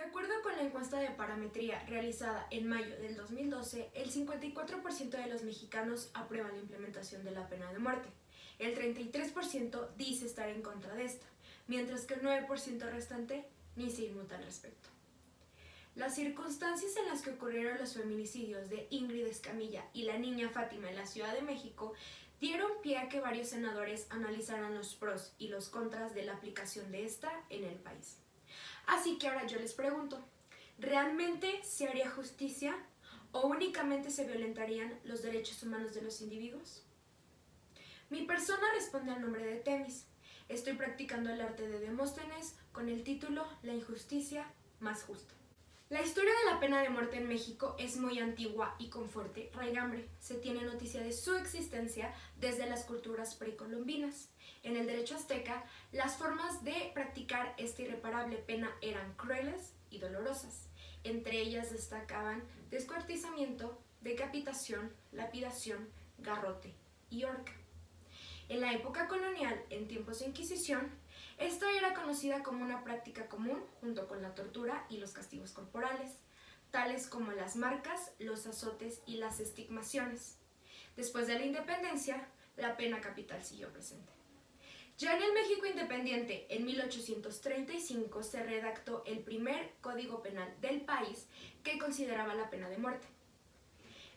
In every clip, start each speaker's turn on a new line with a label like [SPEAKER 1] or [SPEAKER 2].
[SPEAKER 1] acuerdo con la encuesta de parametría realizada en mayo del 2012, el 54% de los mexicanos aprueban la implementación de la pena de muerte. El 33% dice estar en contra de esta, mientras que el 9% restante ni se inmuta al respecto. Las circunstancias en las que ocurrieron los feminicidios de Ingrid Escamilla y la niña Fátima en la Ciudad de México dieron pie a que varios senadores analizaran los pros y los contras de la aplicación de esta en el país. Así que ahora yo les pregunto, ¿realmente se haría justicia o únicamente se violentarían los derechos humanos de los individuos? Mi persona responde al nombre de Temis. Estoy practicando el arte de Demóstenes con el título La injusticia más justa. La historia de la pena de muerte en México es muy antigua y con fuerte raigambre. Se tiene noticia de su existencia desde las culturas precolombinas. En el derecho azteca, las formas de practicar esta irreparable pena eran crueles y dolorosas. Entre ellas destacaban descuartizamiento, decapitación, lapidación, garrote y horca. En la época colonial, en tiempos de Inquisición, esta era conocida como una práctica común junto con la tortura y los castigos corporales, tales como las marcas, los azotes y las estigmaciones. Después de la independencia, la pena capital siguió presente. Ya en el México independiente, en 1835, se redactó el primer código penal del país que consideraba la pena de muerte.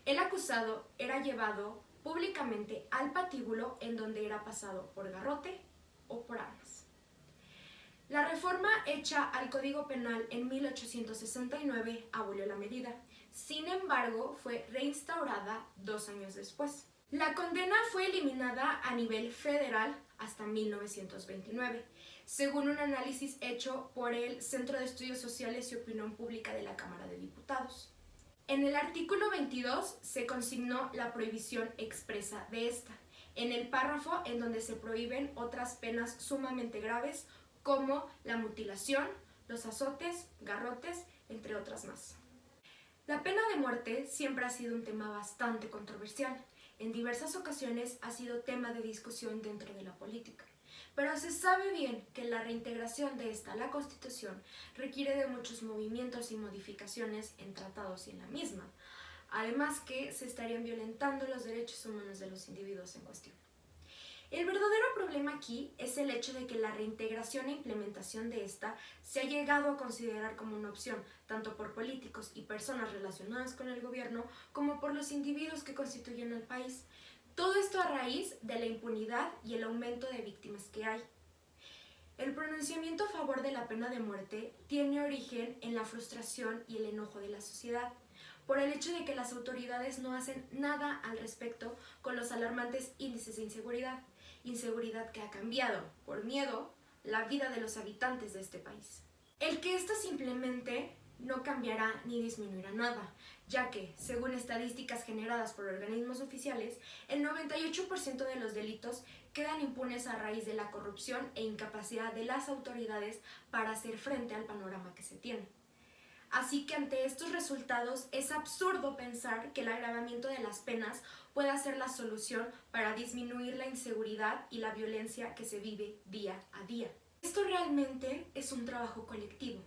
[SPEAKER 1] El acusado era llevado públicamente al patíbulo en donde era pasado por garrote o por armas. La reforma hecha al Código Penal en 1869 abolió la medida. Sin embargo, fue reinstaurada 2 años después. La condena fue eliminada a nivel federal hasta 1929, según un análisis hecho por el Centro de Estudios Sociales y Opinión Pública de la Cámara de Diputados. En el artículo 22 se consignó la prohibición expresa de esta, en el párrafo en donde se prohíben otras penas sumamente graves como la mutilación, los azotes, garrotes, entre otras más. La pena de muerte siempre ha sido un tema bastante controversial. En diversas ocasiones ha sido tema de discusión dentro de la política. Pero se sabe bien que la reintegración de esta a la Constitución requiere de muchos movimientos y modificaciones en tratados y en la misma, además que se estarían violentando los derechos humanos de los individuos en cuestión. El verdadero problema aquí es el hecho de que la reintegración e implementación de esta se ha llegado a considerar como una opción, tanto por políticos y personas relacionadas con el gobierno, como por los individuos que constituyen el país. Todo esto a raíz de la impunidad y el aumento de víctimas que hay. El pronunciamiento a favor de la pena de muerte tiene origen en la frustración y el enojo de la sociedad, por el hecho de que las autoridades no hacen nada al respecto con los alarmantes índices de inseguridad que ha cambiado, por miedo, la vida de los habitantes de este país. El que esto simplemente no cambiará ni disminuirá nada, ya que, según estadísticas generadas por organismos oficiales, el 98% de los delitos quedan impunes a raíz de la corrupción e incapacidad de las autoridades para hacer frente al panorama que se tiene. Así que ante estos resultados es absurdo pensar que el agravamiento de las penas pueda ser la solución para disminuir la inseguridad y la violencia que se vive día a día. Esto realmente es un trabajo colectivo.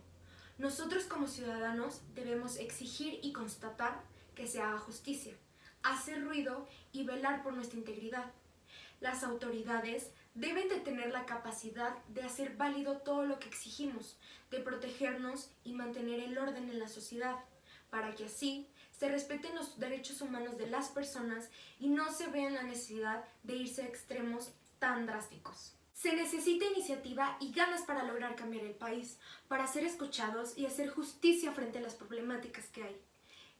[SPEAKER 1] Nosotros como ciudadanos debemos exigir y constatar que se haga justicia, hacer ruido y velar por nuestra integridad. Las autoridades deben de tener la capacidad de hacer válido todo lo que exigimos, de protegernos y mantener el orden en la sociedad, para que así se respeten los derechos humanos de las personas y no se vea la necesidad de irse a extremos tan drásticos. Se necesita iniciativa y ganas para lograr cambiar el país, para ser escuchados y hacer justicia frente a las problemáticas que hay.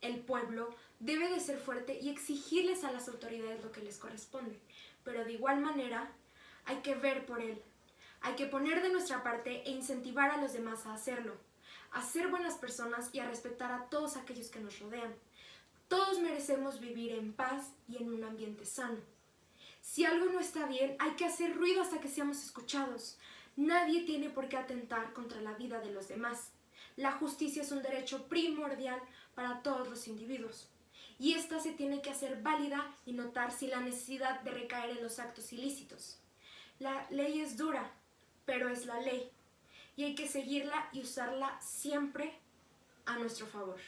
[SPEAKER 1] El pueblo debe de ser fuerte y exigirles a las autoridades lo que les corresponde, pero de igual manera hay que ver por él. Hay que poner de nuestra parte e incentivar a los demás a hacerlo, a ser buenas personas y a respetar a todos aquellos que nos rodean. Todos merecemos vivir en paz y en un ambiente sano. Si algo no está bien, hay que hacer ruido hasta que seamos escuchados. Nadie tiene por qué atentar contra la vida de los demás. La justicia es un derecho primordial para todos los individuos. Y esta se tiene que hacer válida y notar sin la necesidad de recaer en los actos ilícitos. La ley es dura, pero es la ley. Y hay que seguirla y usarla siempre a nuestro favor.